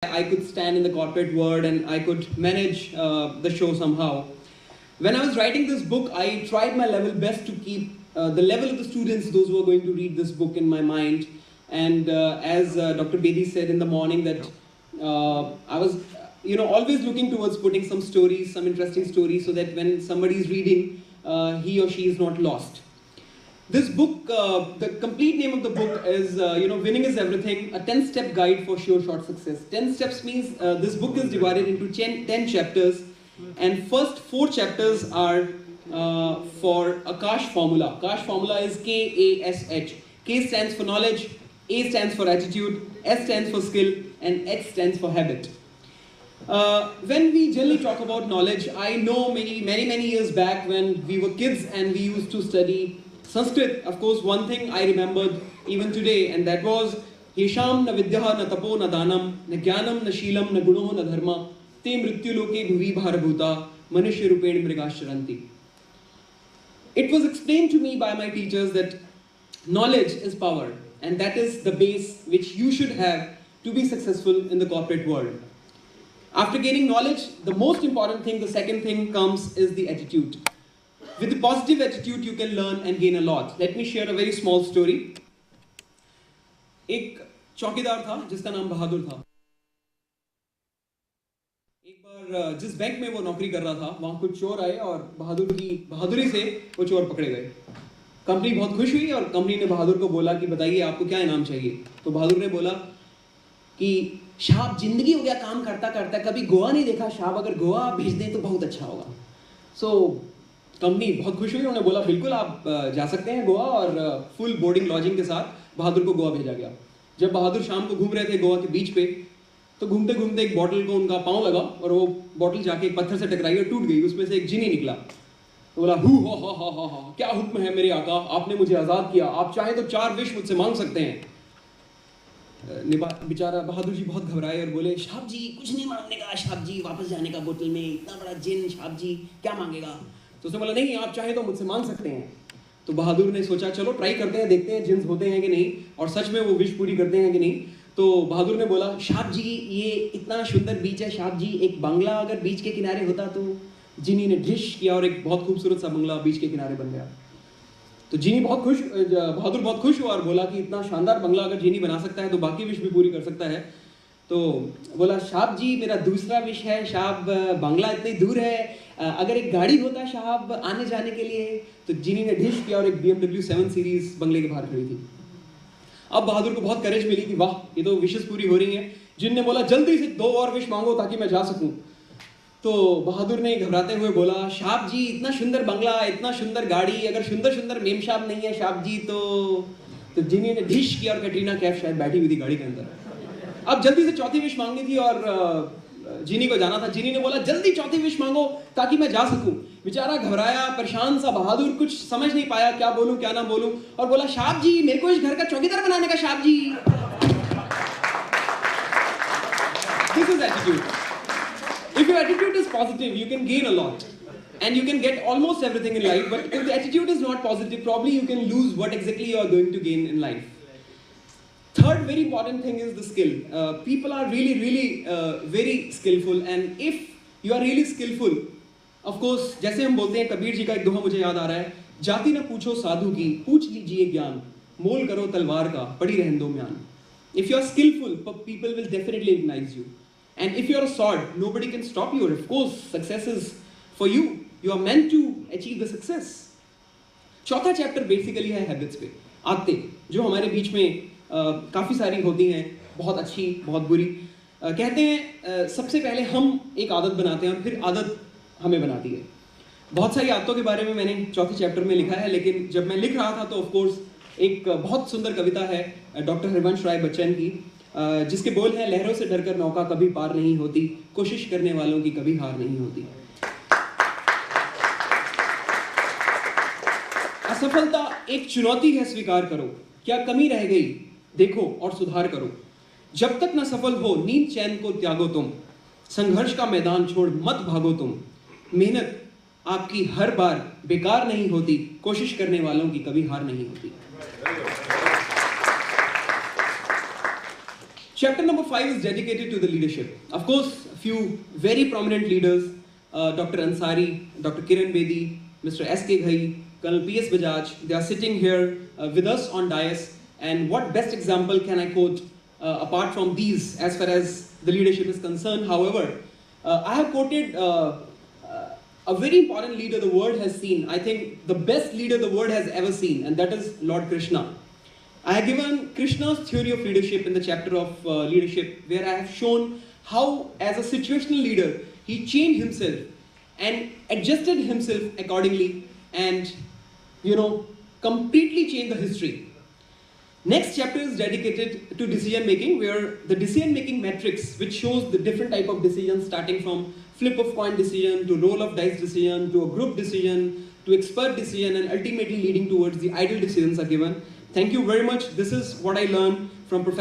I could stand in the corporate world and I could manage the show somehow. When I was writing this book, I tried my level best to keep the level of the students, those who are going to read this book, in my mind. And as Dr. Bedi said in the morning, that I was, always looking towards putting some stories, some interesting stories, so that when somebody is reading, he or she is not lost. This book, the complete name of the book is, Winning is Everything, a 10-step guide for sure short success. 10 steps means this book is divided into 10 chapters, and first 4 chapters are for Akash formula. Akash formula is KASH. K stands for knowledge, A stands for attitude, S stands for skill, and H stands for habit. When we generally talk about knowledge, I know many years back when we were kids and we used to study Sanskrit. Of course, one thing I remembered even today, and that was Yesham na vidyaha na tapo na danam na jnanam na shilam na guno na dharma te mrityu loke bhuvi bharabhuta manushya rupen mrigasharanti. It was explained to me by my teachers that knowledge is power, and that is the base which you should have to be successful in the corporate world. After gaining knowledge, the most important thing, the second thing comes, is the attitude. With the positive attitude, you can learn and gain a lot. Let me share a very small story. एक चौकीदार था जिसका नाम बहादुर था. एक बार जिस bank में वो नौकरी कर रहा था, वहाँ कुछ चोर आए और बहादुर की बहादुरी से वो चोर पकड़े गए. कंपनी बहुत खुश हुई और कंपनी ने बहादुर को बोला कि बताइए आपको क्या इनाम चाहिए. तो बहादुर ने बोला कि साहब जिंदगी हो गया काम करता करता, कभी गोवा नहीं देखा साहब, अगर गोवा भेज दें तो बहुत अच्छा होगा. कंपनी बहुत खुश हुई, उन्होंने बोला बिल्कुल आप जा सकते हैं गोवा, और फुल बोर्डिंग लॉजिंग के साथ बहादुर को गोवा भेजा गया. जब बहादुर शाम को घूम रहे थे गोवा के बीच पे, तो घूमते घूमते एक बॉटल को उनका पाँव लगा और वो बॉटल जाके एक पत्थर से टकराई और टूट गई. उसमें से एक जिनी निकला. तो बोला हु हा, क्या हुक्म है मेरे आका, आपने मुझे आज़ाद किया, आप चाहें तो 4 विश मुझसे मांग सकते हैं. बेचारा बहादुर जी बहुत घबराए और बोले साहब जी कुछ नहीं मांगने का, साहब जी वापस जाने का बोतल में, इतना बड़ा जिन, साहब जी क्या मांगेगा. तो उसने बोला नहीं आप चाहें तो मुझसे मांग सकते हैं. तो बहादुर ने सोचा चलो ट्राई करते हैं, देखते हैं जिन्स होते हैं कि नहीं, और सच में वो विश पूरी करते हैं कि नहीं. तो बहादुर ने बोला साहब जी ये इतना सुंदर बीच है, साहब जी एक बंगला अगर बीच के किनारे होता. तो जिनी ने डिश किया और एक बहुत खूबसूरत सा बंगला बीच के किनारे बन गया. तो जिनी बहुत खुश, बहादुर बहुत खुश हुआ और बोला कि इतना शानदार बंगला अगर जिनी बना सकता है तो बाकी विश भी पूरी कर सकता है. तो बोला साहब जी मेरा दूसरा विश है, साहब बंगला इतनी दूर है, अगर एक गाड़ी होता साहब आने जाने के लिए. तो जिनी ने डिश किया और एक BMW 7 सीरीज बंगले के बाहर खड़ी थी. अब बहादुर को बहुत करेज मिली कि वाह ये तो विशेष पूरी हो रही हैं. जिन ने बोला जल्दी से 2 और विश मांगो ताकि मैं जा सकूं. तो बहादुर ने घबराते हुए बोला साहब जी इतना सुंदर बंगला, इतना सुंदर गाड़ी, अगर सुंदर मेम साहब नहीं है साहब जी तो जिनी ने डिश किया और कैटरीना कैफ शायद बैठी हुई थी गाड़ी के अंदर. अब जल्दी से चौथी विश मांगनी थी और जिनी को जाना था. जिनी ने बोला जल्दी चौथी विश मांगो ताकि मैं जा सकूं. बेचारा घबराया, परेशान सा बहादुर कुछ समझ नहीं पाया क्या बोलूं क्या ना बोलूं, और बोला साहब जी मेरे को इस घर का चौकीदार बनाने का साहब जी. This is attitude. If your attitude is positive, you can gain a lot and you can get almost everything in life. But if the attitude is not positive, probably you can lose what exactly you are going to gain in life. Third very important thing is the skill. People are really very skillful, and if you are really skillful, of course, जैसे हम बोलते हैं, कबीर जी का एक दोहा मुझे याद आ रहा है, जाति न पूछो साधु की, पूछ लीजिए ज्ञान, मोल करो तलवार का, पड़ी रहन दो म्यान. If you are skillful, people will definitely recognize you. And if you are a sword, nobody can stop you. Of course, success is for you. You are meant to achieve the success. चौथा chapter basically है habits पे, आदतें जो हमारे बीच में काफ़ी सारी होती हैं, बहुत अच्छी बहुत बुरी. कहते हैं सबसे पहले हम एक आदत बनाते हैं और फिर आदत हमें बनाती है. बहुत सारी आदतों के बारे में मैंने चौथे चैप्टर में लिखा है, लेकिन जब मैं लिख रहा था तो ऑफ कोर्स एक बहुत सुंदर कविता है डॉक्टर हरिवंश राय बच्चन की, जिसके बोल हैं लहरों से डरकर नौका कभी पार नहीं होती, कोशिश करने वालों की कभी हार नहीं होती. असफलता एक चुनौती है स्वीकार करो, क्या कमी रह गई देखो और सुधार करो. जब तक न सफल हो नींद चैन को त्यागो तुम, संघर्ष का मैदान छोड़ मत भागो तुम. मेहनत आपकी हर बार बेकार नहीं होती, कोशिश करने वालों की कभी हार नहीं होती. Chapter number 5 is dedicated to the leadership. Of course, a few very prominent leaders, Dr. Ansari, Dr. Kiran Bedi, Mr. S.K. Ghai, Colonel P.S. Bajaj, they are sitting here with us on dais. And what best example can I quote apart from these as far as the leadership is concerned? However, I have quoted a very important leader the world has seen. I think the best leader the world has ever seen, and that is Lord Krishna. I have given Krishna's theory of leadership in the chapter of leadership, where I have shown how, as a situational leader, he changed himself and adjusted himself accordingly, and completely changed the history. Next chapter is dedicated to decision making, where the decision making matrix, which shows the different type of decisions, starting from flip of coin decision to roll of dice decision to a group decision to expert decision, and ultimately leading towards the ideal decisions, are given. Thank you very much. This is what I learned from Professor